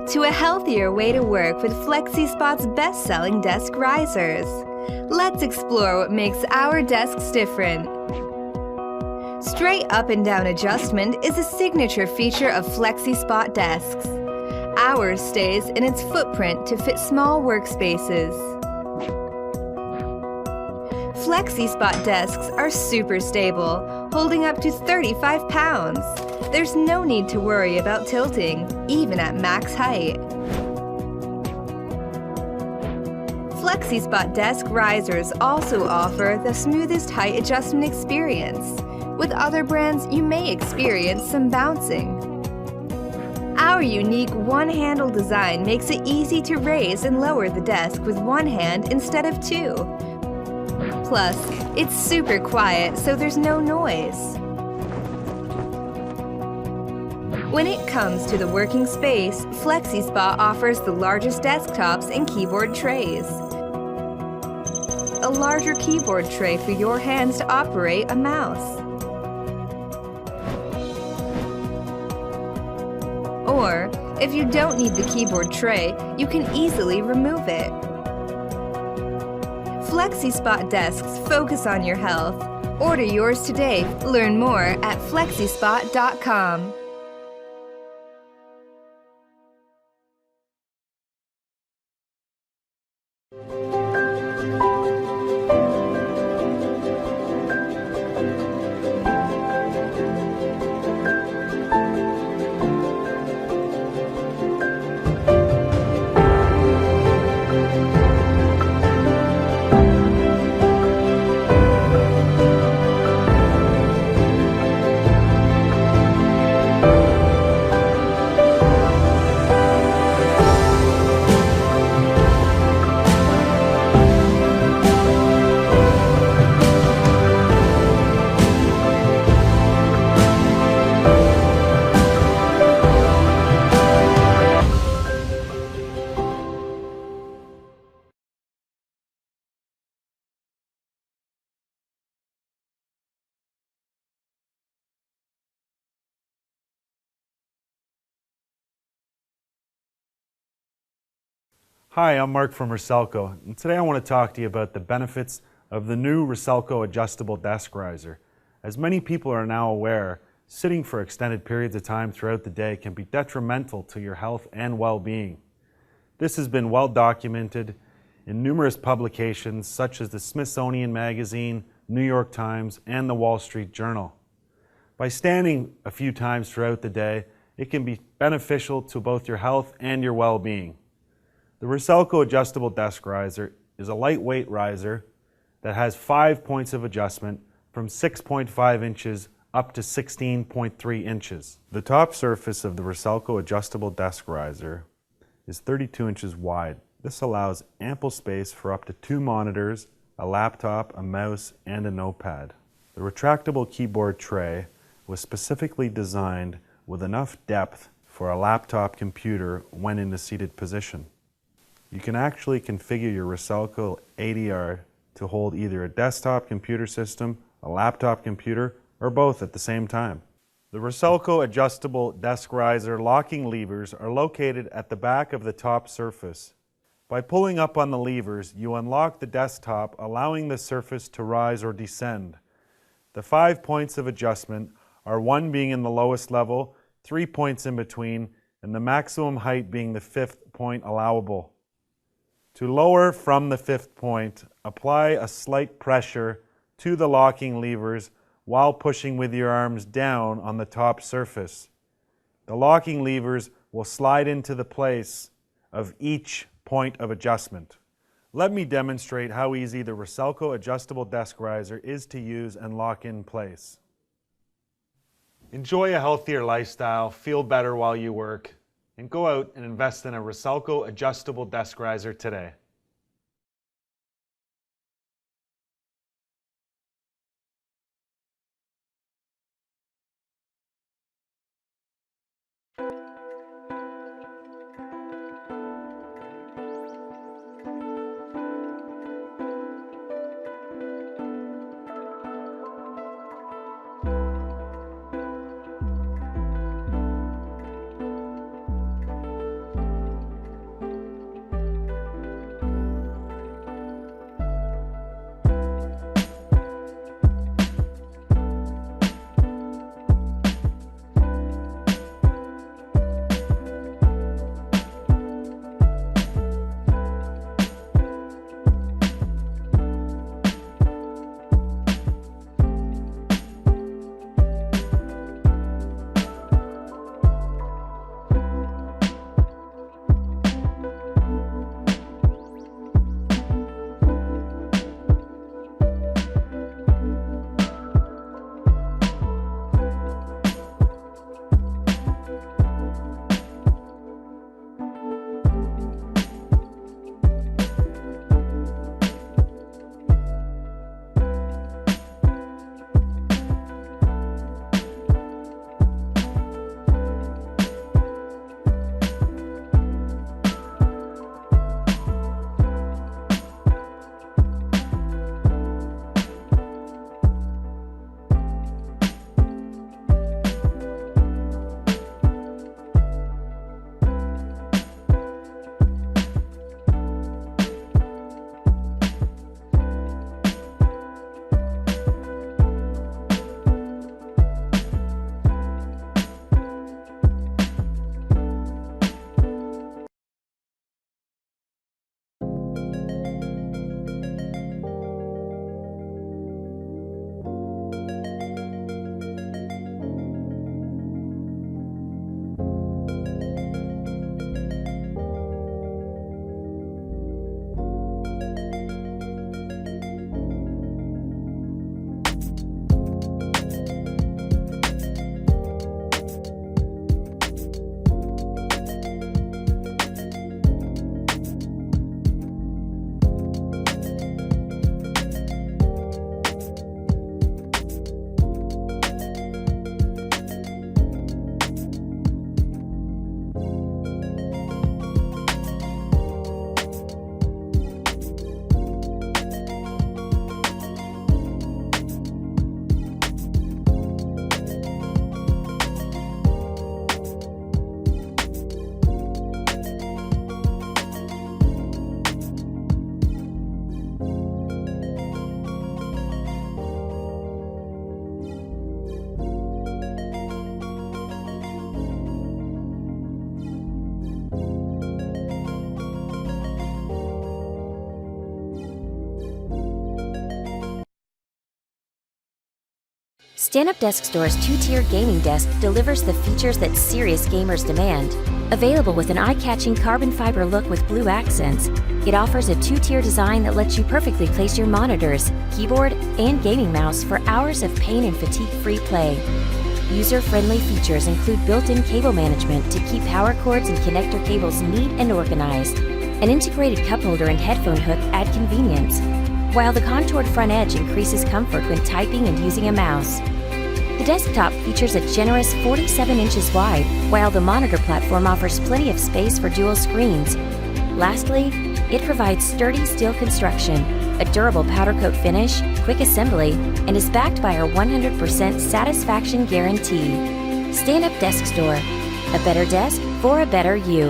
to a healthier way to work with FlexiSpot's best-selling desk risers. Let's explore what makes our desks different. Straight up and down adjustment is a signature feature of FlexiSpot desks. Ours stays in its footprint to fit small workspaces. FlexiSpot desks are super stable, holding up to 35 pounds. There's no need to worry about tilting, even at max height. FlexiSpot desk risers also offer the smoothest height adjustment experience. With other brands, you may experience some bouncing. Our unique one-handle design makes it easy to raise and lower the desk with one hand instead of two. Plus, it's super quiet, so there's no noise. When it comes to the working space, FlexiSpot offers the largest desktops and keyboard trays. A larger keyboard tray for your hands to operate a mouse. Or, if you don't need the keyboard tray, you can easily remove it. FlexiSpot desks focus on your health. Order yours today. Learn more at FlexiSpot.com. Hi, I'm Mark from Rocelco, and today I want to talk to you about the benefits of the new Rocelco adjustable desk riser. As many people are now aware, sitting for extended periods of time throughout the day can be detrimental to your health and well-being. This has been well documented in numerous publications such as the Smithsonian Magazine, New York Times, and the Wall Street Journal. By standing a few times throughout the day, it can be beneficial to both your health and your well-being. The Rocelco adjustable desk riser is a lightweight riser that has 5 points of adjustment from 6.5 inches up to 16.3 inches. The top surface of the Rocelco adjustable desk riser is 32 inches wide. This allows ample space for up to 2 monitors, a laptop, a mouse, and a notepad. The retractable keyboard tray was specifically designed with enough depth for a laptop computer when in the seated position. You can actually configure your Rocelco ADR to hold either a desktop computer system, a laptop computer, or both at the same time. The Rocelco adjustable desk riser locking levers are located at the back of the top surface. By pulling up on the levers, you unlock the desktop, allowing the surface to rise or descend. The 5 points of adjustment are 1 being in the lowest level, 3 points in between, and the maximum height being the 5th point allowable. To lower from the 5th point, apply a slight pressure to the locking levers while pushing with your arms down on the top surface. The locking levers will slide into the place of each point of adjustment. Let me demonstrate how easy the Rocelco adjustable desk riser is to use and lock in place. Enjoy a healthier lifestyle, feel better while you work, and go out and invest in a Rocelco adjustable desk riser today. Standup Desk Store's two-tier gaming desk delivers the features that serious gamers demand. Available with an eye-catching carbon fiber look with blue accents, it offers a two-tier design that lets you perfectly place your monitors, keyboard, and gaming mouse for hours of pain and fatigue-free play. User-friendly features include built-in cable management to keep power cords and connector cables neat and organized. An integrated cup holder and headphone hook add convenience, while the contoured front edge increases comfort when typing and using a mouse. The desktop features a generous 47 inches wide, while the monitor platform offers plenty of space for dual screens. Lastly, it provides sturdy steel construction, a durable powder coat finish, quick assembly, and is backed by our 100% satisfaction guarantee. Standup Desk Store, a better desk for a better you.